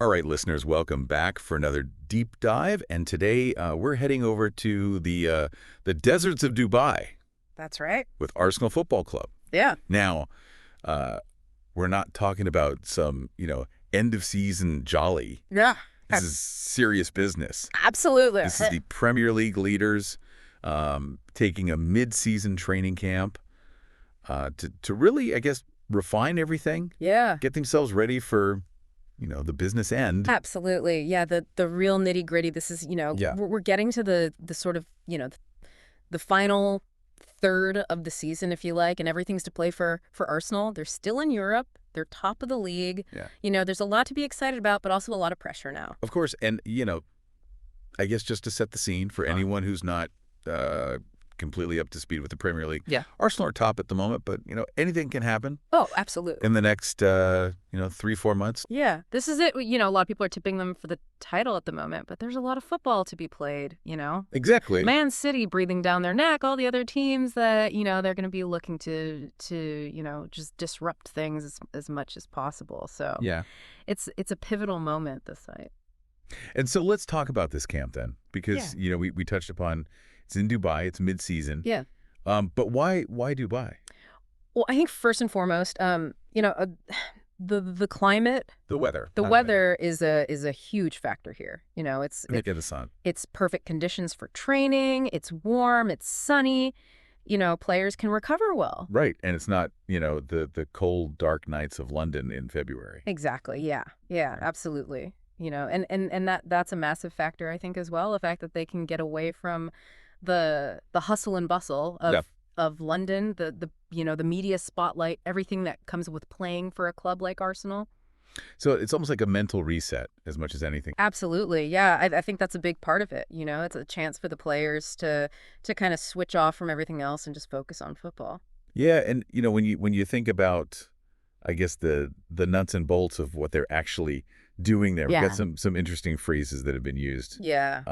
All right, listeners, welcome back for another deep dive. And today we're heading over to the deserts of Dubai That's right. with Arsenal Football Club. Yeah. Now, uh, we're not talking about some, end of season jolly. Yeah. This is serious business. Absolutely. This is the Premier League leaders taking a mid-season training camp to really, I guess, refine everything, Yeah. get themselves ready for, the business end. Absolutely. Yeah. The real nitty gritty. This is, Yeah. we're getting to the sort of, the final third of the season, if you like, and everything's to play for Arsenal. They're still in Europe. They're top of the league. Yeah. There's a lot to be excited about, but also a lot of pressure now. Of course, and I guess just to set the scene for anyone who's not completely up to speed with the Premier League, Yeah. Arsenal are top at the moment, but anything can happen Oh, absolutely. in the next 3-4 months. Yeah, this is it. A lot of people are tipping them for the title at the moment, but there's a lot of football to be played, Exactly. Man City breathing down their neck, all the other teams that, they're going to be looking to just disrupt things as much as possible. So Yeah. it's a pivotal moment, this site. And so let's talk about this camp then, because we touched upon it's in Dubai, it's mid-season. Yeah. But why Dubai? Well, I think first and foremost, the climate, The weather. the weather is a huge factor here. Make it the sun. It's perfect conditions for training. It's warm. It's sunny. Players can recover well. Right, and it's not the cold, dark nights of London in February. Exactly. Yeah. Yeah. Absolutely. And that's a massive factor, I think, as well. The fact that they can get away from the hustle and bustle of London, the media spotlight, everything that comes with playing for a club like Arsenal. So it's almost like a mental reset as much as anything. Absolutely. Yeah. I think that's a big part of it. It's a chance for the players to kind of switch off from everything else and just focus on football. Yeah, and when you think about, I guess the nuts and bolts of what they're actually doing there, Yeah. we've got some interesting phrases that have been used. Yeah.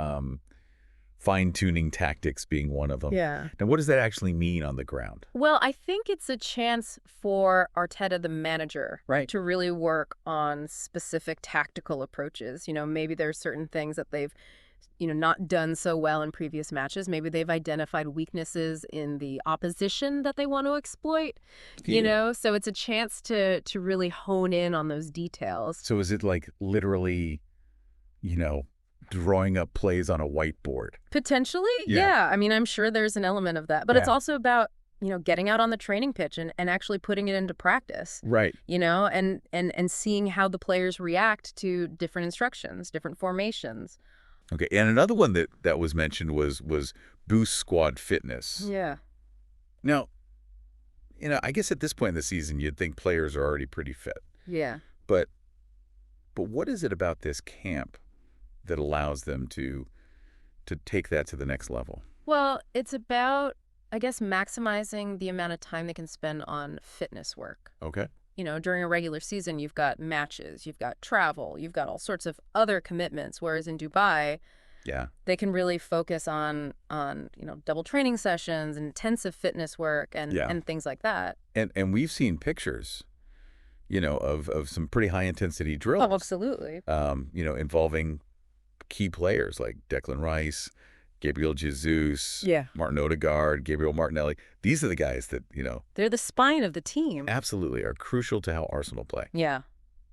Fine-tuning tactics being one of them. Yeah. Now, what does that actually mean on the ground? Well, I think it's a chance for Arteta, the manager, Right. to really work on specific tactical approaches. Maybe there's certain things that they've, not done so well in previous matches. Maybe they've identified weaknesses in the opposition that they want to exploit, So it's a chance to really hone in on those details. So is it like literally, drawing up plays on a whiteboard? Potentially, Yeah. yeah. I mean, I'm sure there's an element of that. But it's Yeah. also about, getting out on the training pitch and actually putting it into practice. Right. And seeing how the players react to different instructions, different formations. Okay, and another one that was mentioned was boost squad fitness. Yeah. Now, I guess at this point in the season, you'd think players are already pretty fit. Yeah. But what is it about this camp that allows them to take that to the next level? Well, it's about, I guess, maximizing the amount of time they can spend on fitness work. Okay. During a regular season, you've got matches, you've got travel, you've got all sorts of other commitments. Whereas in Dubai, Yeah. they can really focus on double training sessions, intensive fitness work, and things like that. And we've seen pictures, of some pretty high intensity drills. Oh, absolutely. Involving key players like Declan Rice, Gabriel Jesus, Yeah. Martin Odegaard, Gabriel Martinelli. These are the guys that, They're the spine of the team. absolutely are crucial to how Arsenal play. Yeah.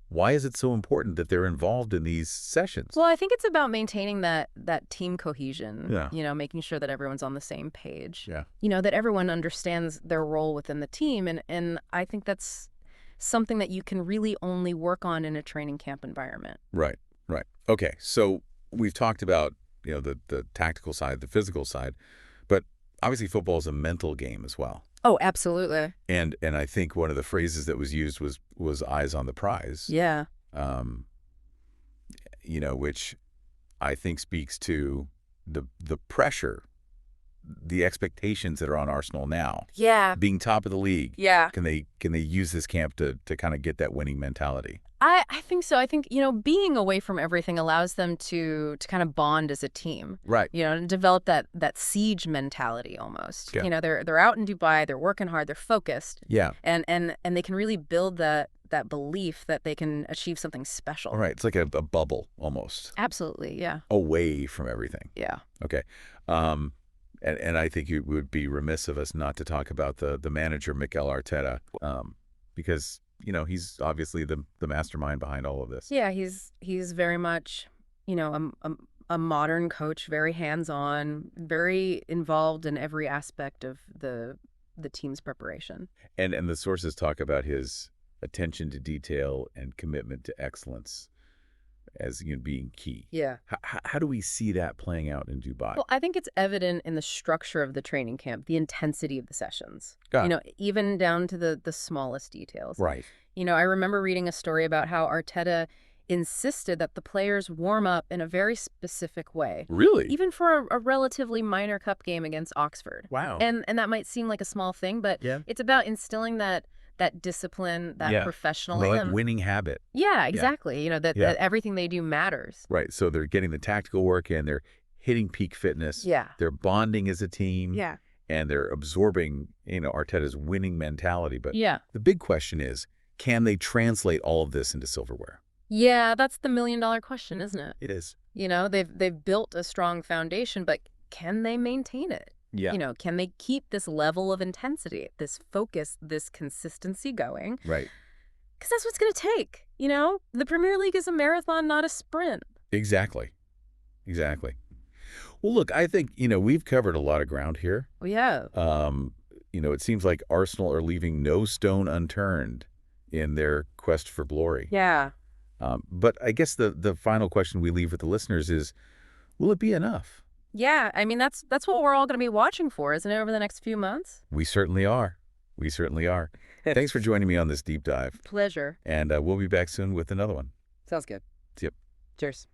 Why is it so important that they're involved in these sessions? Well, I think it's about maintaining that team cohesion. Yeah. Making sure that everyone's on the same page. Yeah. That everyone understands their role within the team. And I think that's something that you can really only work on in a training camp environment. Right. Okay, so we've talked about, the tactical side, the physical side, but obviously football is a mental game as well. Oh, absolutely. And I think one of the phrases that was used was eyes on the prize. Yeah. Which I think speaks to the pressure, the expectations that are on Arsenal now. Yeah. Being top of the league. Yeah. Can they use this camp to kind of get that winning mentality? I think so. I think, being away from everything allows them to kind of bond as a team. Right. And develop that siege mentality almost. Yeah. They're out in Dubai, they're working hard, they're focused. Yeah. And they can really build that that belief that they can achieve something All special. right. It's like a bubble almost Absolutely, yeah. away from everything. Yeah. Okay. Um, and I think it would be remiss of us not to talk about the manager, Mikel Arteta, because, he's obviously the mastermind behind all of this. Yeah, he's very much, a modern coach, very hands-on, very involved in every aspect of the team's preparation. And the sources talk about his attention to detail and commitment to excellence as being key. Yeah. How do we see that playing out in Dubai? Well, I think it's evident in the structure of the training camp, the intensity of the sessions. Got Even down to the smallest details. Right. I remember reading a story about how Arteta insisted that the players warm up in a very specific way, Really? even for a relatively minor cup game against Oxford. Wow. And that might seem like a small thing, but Yeah. it's about instilling that discipline, that Yeah. professionalism. Like winning habit. Yeah, exactly. That everything they do matters. Right. So they're getting the tactical work in, they're hitting peak fitness. Yeah. They're bonding as a team. Yeah. And they're absorbing, Arteta's winning mentality. But Yeah. the big question is, can they translate all of this into silverware? Yeah, that's the million-dollar question, isn't it? It is. They've built a strong foundation, but can they maintain it? Yeah. Can they keep this level of intensity, this focus, this consistency going? Right. Because that's what's going to take. The Premier League is a marathon, not a sprint. Exactly. Exactly. Well, look, I think, we've covered a lot of ground here. Well, yeah. It seems like Arsenal are leaving no stone unturned in their quest for glory. Yeah. But I guess the final question we leave with the listeners is, will it be enough? Yeah, that's what we're all going to be watching for, isn't it, over the next few months? We certainly are. We certainly are. Thanks for joining me on this deep dive. Pleasure. And we'll be back soon with another one. Sounds good. Yep. Cheers.